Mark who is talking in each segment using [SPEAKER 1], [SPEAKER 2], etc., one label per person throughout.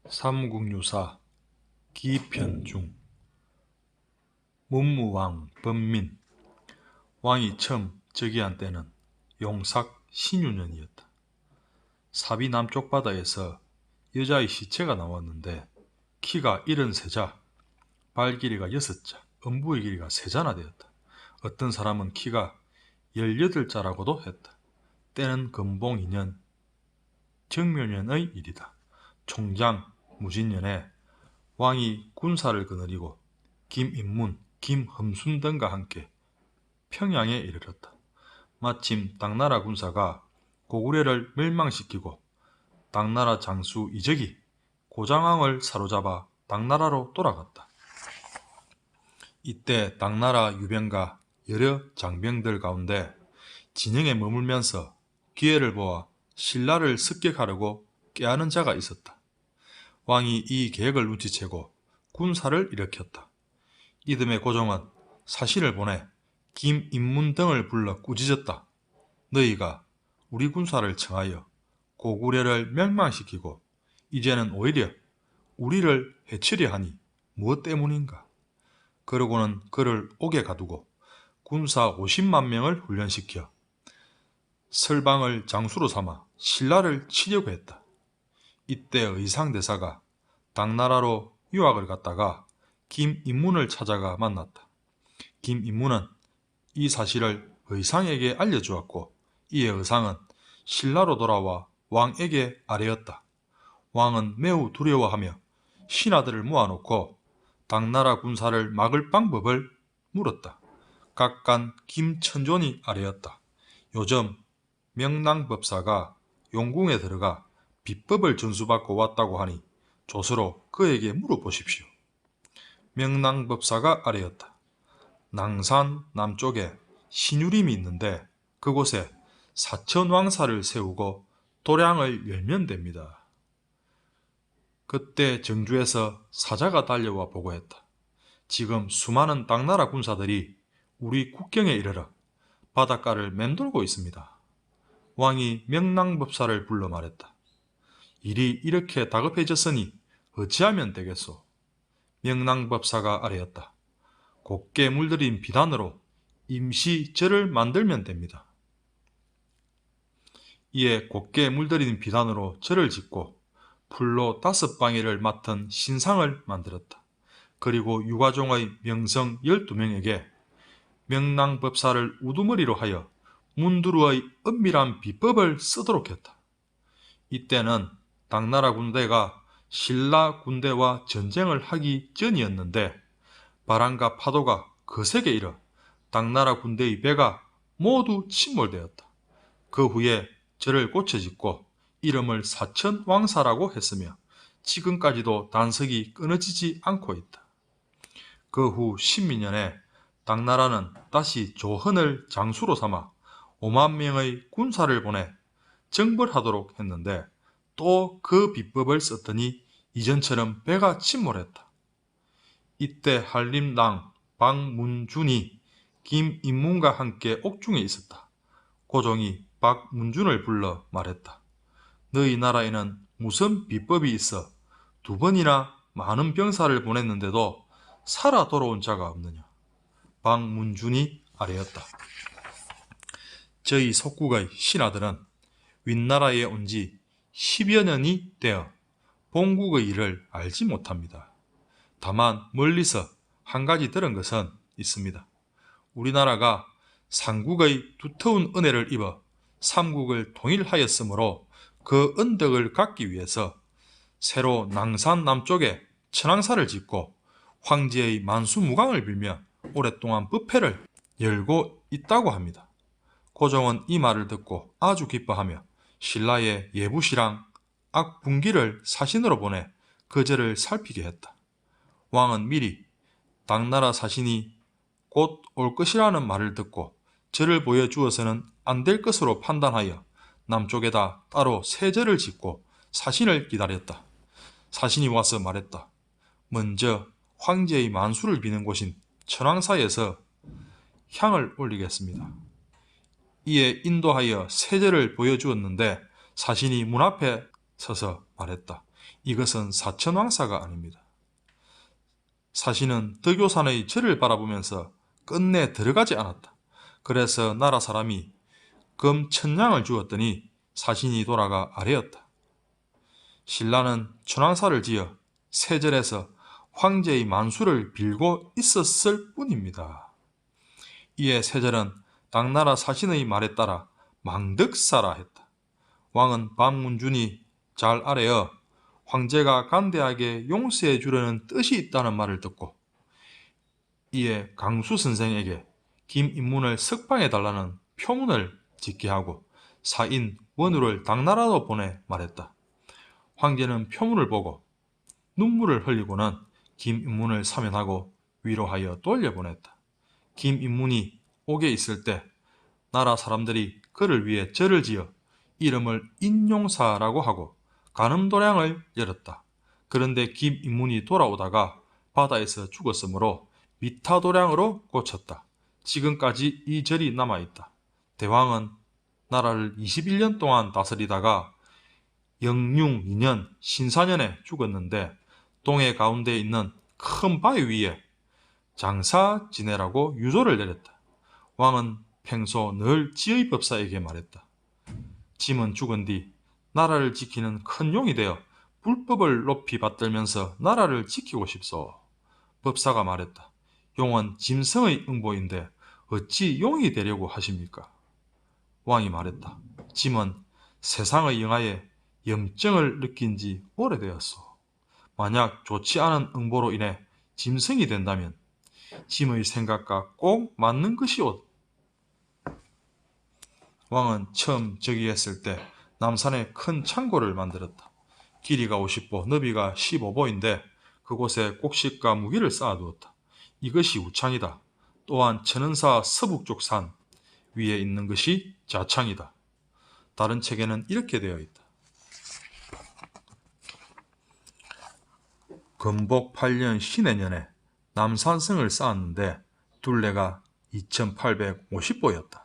[SPEAKER 1] 삼국유사 기편중. 문무왕 번민. 왕이 처음 즉위한 때는 용삭 신유년이었다. 사비 남쪽 바다에서 여자의 시체가 나왔는데 키가 73자, 발 길이가 6자, 음부의 길이가 3자나 되었다. 어떤 사람은 키가 18자라고도 했다. 때는 건봉 2년 정묘년의 일이다. 총장 무진년에 왕이 군사를 거느리고 김인문, 김흠순 등과 함께 평양에 이르렀다. 마침 당나라 군사가 고구려를 멸망시키고 당나라 장수 이적이 고장왕을 사로잡아 당나라로 돌아갔다. 이때 당나라 유병과 여러 장병들 가운데 진영에 머물면서 기회를 보아 신라를 습격하려고 꾀하는 자가 있었다. 왕이 이 계획을 눈치채고 군사를 일으켰다. 이듬해 고종은 사신을 보내 김인문 등을 불러 꾸짖었다. 너희가 우리 군사를 청하여 고구려를 멸망시키고 이제는 오히려 우리를 해치려 하니 무엇 때문인가? 그러고는 그를 옥에 가두고 군사 50만 명을 훈련시켜 설방을 장수로 삼아 신라를 치려고 했다. 이때 의상대사가 당나라로 유학을 갔다가 김인문을 찾아가 만났다. 김인문은 이 사실을 의상에게 알려주었고 이에 의상은 신라로 돌아와 왕에게 아뢰었다. 왕은 매우 두려워하며 신하들을 모아놓고 당나라 군사를 막을 방법을 물었다. 각간 김천존이 아뢰었다. 요즘 명랑법사가 용궁에 들어가 비법을 전수받고 왔다고 하니 조서로 그에게 물어보십시오. 명랑법사가 아뢰었다. 낭산 남쪽에 신유림이 있는데 그곳에 사천왕사를 세우고 도량을 열면 됩니다. 그때 정주에서 사자가 달려와 보고했다. 지금 수많은 당나라 군사들이 우리 국경에 이르러 바닷가를 맴돌고 있습니다. 왕이 명랑법사를 불러 말했다. 일이 이렇게 다급해졌으니 어찌하면 되겠소? 명랑법사가 아뢰었다. 곱게 물들인 비단으로 임시 절을 만들면 됩니다. 이에 곱게 물들인 비단으로 절을 짓고 풀로 5방이를 맡은 신상을 만들었다. 그리고 유가종의 명성 12명에게 명랑법사를 우두머리로 하여 문두루의 은밀한 비법을 쓰도록 했다. 이때는 당나라 군대가 신라 군대와 전쟁을 하기 전이었는데 바람과 파도가 거세게 일어 당나라 군대의 배가 모두 침몰되었다. 그 후에 절을 고쳐짓고 이름을 사천왕사라고 했으며 지금까지도 단석이 끊어지지 않고 있다. 그 후 신민년에 당나라는 다시 조헌을 장수로 삼아 5만 명의 군사를 보내 정벌하도록 했는데 또 그 비법을 썼더니 이전처럼 배가 침몰했다. 이때 한림당 박문준이 김인문과 함께 옥중에 있었다. 고종이 박문준을 불러 말했다. 너희 나라에는 무슨 비법이 있어 2번이나 많은 병사를 보냈는데도 살아 돌아온 자가 없느냐? 박문준이 아뢰었다. 저희 속국의 신하들은 윗나라에 온 지 10여 년이 되어 본국의 일을 알지 못합니다. 다만 멀리서 한 가지 들은 것은 있습니다. 우리나라가 삼국의 두터운 은혜를 입어 삼국을 통일하였으므로 그 은덕을 갖기 위해서 새로 낭산 남쪽에 천왕사를 짓고 황제의 만수무강을 빌며 오랫동안 뷔페를 열고 있다고 합니다. 고종은 이 말을 듣고 아주 기뻐하며 신라의 예부시랑 악분기를 사신으로 보내 그 절을 살피게 했다. 왕은 미리 당나라 사신이 곧 올 것이라는 말을 듣고 절을 보여주어서는 안 될 것으로 판단하여 남쪽에다 따로 새 절을 짓고 사신을 기다렸다. 사신이 와서 말했다. 먼저 황제의 만수를 비는 곳인 천왕사에서 향을 올리겠습니다. 이에 인도하여 새 절을 보여주었는데 사신이 문 앞에 서서 말했다. 이것은 사천왕사가 아닙니다. 사신은 덕효산의 절을 바라보면서 끝내 들어가지 않았다. 그래서 나라 사람이 금 1000냥을 주었더니 사신이 돌아가 아래였다. 신라는 천왕사를 지어 세절에서 황제의 만수를 빌고 있었을 뿐입니다. 이에 세절은 당나라 사신의 말에 따라 망덕사라 했다. 왕은 박문준이 잘 아뢰어 황제가 간대하게 용서해 주려는 뜻이 있다는 말을 듣고 이에 강수 선생에게 김인문을 석방해달라는 표문을 짓게 하고 사인 원우를 당나라로 보내 말했다. 황제는 표문을 보고 눈물을 흘리고는 김인문을 사면하고 위로하여 돌려보냈다. 김인문이 옥에 있을 때 나라 사람들이 그를 위해 절을 지어 이름을 인용사라고 하고 간음도량을 열었다. 그런데 김인문이 돌아오다가 바다에서 죽었으므로 미타도량으로 고쳤다. 지금까지 이 절이 남아있다. 대왕은 나라를 21년 동안 다스리다가 영융 2년 신사년에 죽었는데 동해 가운데 있는 큰 바위 위에 장사 지내라고 유조를 내렸다. 왕은 평소 늘 지의 법사에게 말했다. 짐은 죽은 뒤 나라를 지키는 큰 용이 되어 불법을 높이 받들면서 나라를 지키고 싶소. 법사가 말했다. 용은 짐승의 응보인데 어찌 용이 되려고 하십니까? 왕이 말했다. 짐은 세상의 영하에 염증을 느낀 지 오래되었소. 만약 좋지 않은 응보로 인해 짐승이 된다면 짐의 생각과 꼭 맞는 것이오. 왕은 처음 즉위했을 때 남산에 큰 창고를 만들었다. 길이가 50보, 너비가 15보인데 그곳에 곡식과 무기를 쌓아두었다. 이것이 우창이다. 또한 천은사 서북쪽 산 위에 있는 것이 자창이다. 다른 책에는 이렇게 되어 있다. 건복 8년 신해년에 남산성을 쌓았는데 둘레가 2850보였다.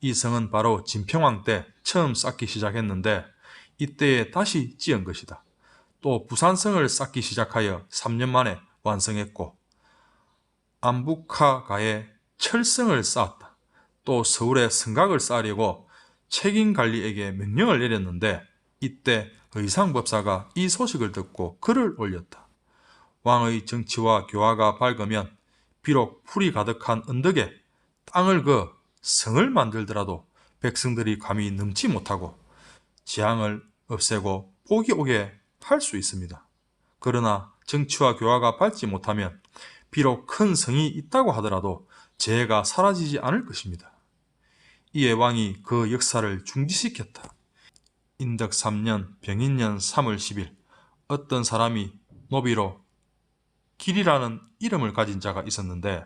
[SPEAKER 1] 이 성은 바로 진평왕 때 처음 쌓기 시작했는데 이때에 다시 지은 것이다. 또 부산성을 쌓기 시작하여 3년 만에 완성했고 안북하가에 철성을 쌓았다. 또 서울에 성곽을 쌓으려고 책임관리에게 명령을 내렸는데 이때 의상법사가 이 소식을 듣고 글을 올렸다. 왕의 정치와 교화가 밝으면 비록 풀이 가득한 언덕에 땅을 그어 성을 만들더라도 백성들이 감히 넘지 못하고 재앙을 없애고 복이 오게 할 수 있습니다. 그러나 정치와 교화가 밝지 못하면 비록 큰 성이 있다고 하더라도 재해가 사라지지 않을 것입니다. 이에 왕이 그 역사를 중지시켰다. 인덕 3년 병인년 3월 10일 어떤 사람이 노비로 길이라는 이름을 가진 자가 있었는데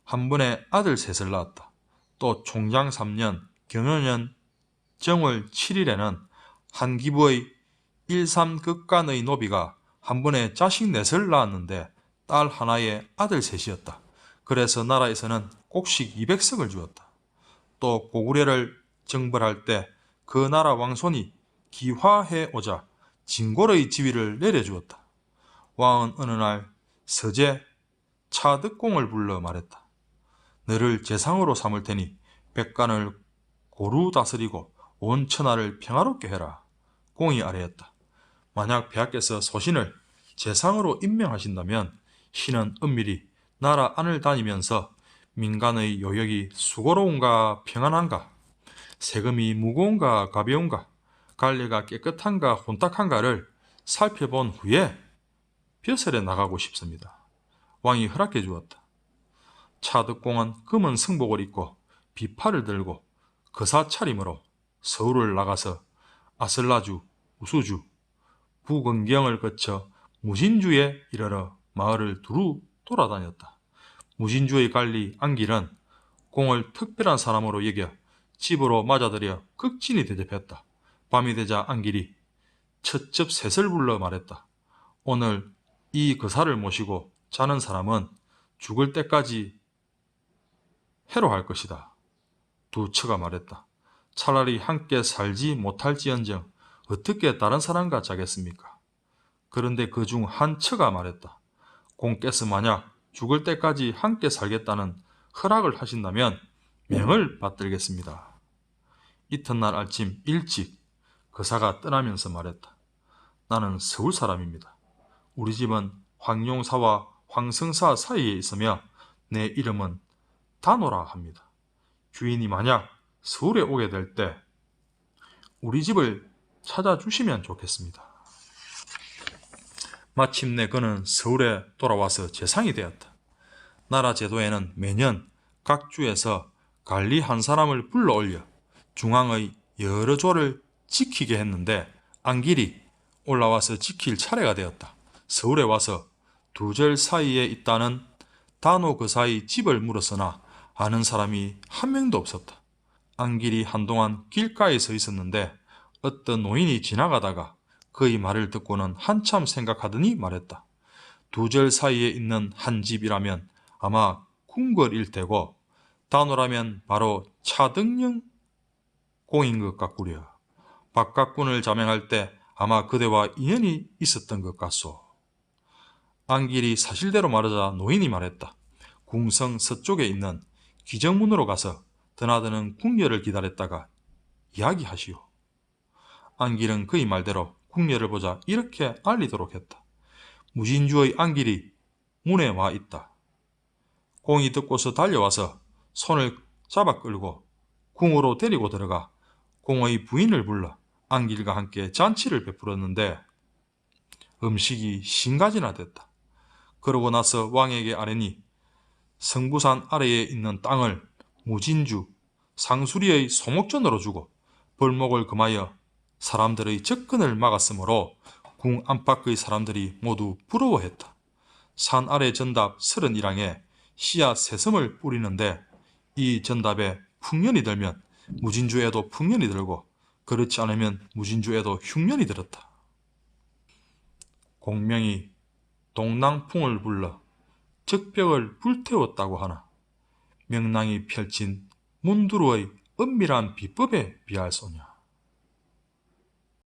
[SPEAKER 1] 한 번에 아들 셋을 낳았다. 또 총장 3년 경효년 정월 7일에는 한 기부의 13극간의 노비가 한 번에 자식 넷을 낳았는데 딸 하나에 아들 셋이었다. 그래서 나라에서는 곡식 200석을 주었다. 또 고구려를 정벌할 때 그 나라 왕손이 기화해 오자 진골의 지위를 내려주었다. 왕은 어느 날 서재 차득공을 불러 말했다. 너를 제상으로 삼을 테니 백간을 고루 다스리고 온 천하를 평화롭게 해라. 공이 아뢰었다. 만약 폐하께서 소신을 제상으로 임명하신다면 신은 은밀히 나라 안을 다니면서 민간의 요역이 수고로운가 평안한가, 세금이 무거운가 가벼운가, 관리가 깨끗한가 혼탁한가를 살펴본 후에 벼슬에 나가고 싶습니다. 왕이 허락해 주었다. 차득공은 검은 승복을 입고 비팔을 들고 거사 차림으로 서울을 나가서 아슬라주, 우수주, 부건경을 거쳐 무신주에 이르러 마을을 두루 돌아다녔다. 무신주의 관리 안길은 공을 특별한 사람으로 여겨 집으로 맞아들여 극진히 대접했다. 밤이 되자 안길이 첫접 셋을 불러 말했다. 오늘 이 거사를 모시고 자는 사람은 죽을 때까지 해로할 것이다. 두 처가 말했다. 차라리 함께 살지 못할지언정 어떻게 다른 사람과 자겠습니까? 그런데 그 중 한 처가 말했다. 공께서 만약 죽을 때까지 함께 살겠다는 허락을 하신다면 명을 받들겠습니다. 이튿날 아침 일찍 거사가 떠나면서 말했다. 나는 서울 사람입니다. 우리 집은 황룡사와 황성사 사이에 있으며 내 이름은 단호라 합니다. 주인이 만약 서울에 오게 될 때 우리 집을 찾아주시면 좋겠습니다. 마침내 그는 서울에 돌아와서 재상이 되었다. 나라 제도에는 매년 각 주에서 관리 한 사람을 불러올려 중앙의 여러 조를 지키게 했는데 안길이 올라와서 지킬 차례가 되었다. 서울에 와서 두 절 사이에 있다는 단호 거사의 집을 물었으나 아는 사람이 한 명도 없었다. 안길이 한동안 길가에 서 있었는데 어떤 노인이 지나가다가 그의 말을 듣고는 한참 생각하더니 말했다. 두 절 사이에 있는 한 집이라면 아마 궁궐일 테고 단호라면 바로 차등령 공인 것 같구려. 박각군을 자명할 때 아마 그대와 인연이 있었던 것 같소. 안길이 사실대로 말하자 노인이 말했다. 궁성 서쪽에 있는 기정문으로 가서 드나드는 궁녀를 기다렸다가 이야기하시오. 안길은 그의 말대로 궁녀를 보자 이렇게 알리도록 했다. 무진주의 안길이 문에 와 있다. 공이 듣고서 달려와서 손을 잡아 끌고 궁으로 데리고 들어가 공의 부인을 불러 안길과 함께 잔치를 베풀었는데 음식이 신가지나 됐다. 그러고 나서 왕에게 아뢰니 성부산 아래에 있는 땅을 무진주, 상수리의 소목전으로 주고 벌목을 금하여 사람들의 접근을 막았으므로 궁 안팎의 사람들이 모두 부러워했다. 산 아래 전답 31항에 씨앗 새섬을 뿌리는데 이 전답에 풍년이 들면 무진주에도 풍년이 들고 그렇지 않으면 무진주에도 흉년이 들었다. 공명이 동낭풍을 불러 적벽을 불태웠다고 하나 명랑이 펼친 문두루의 은밀한 비법에 비할 소냐.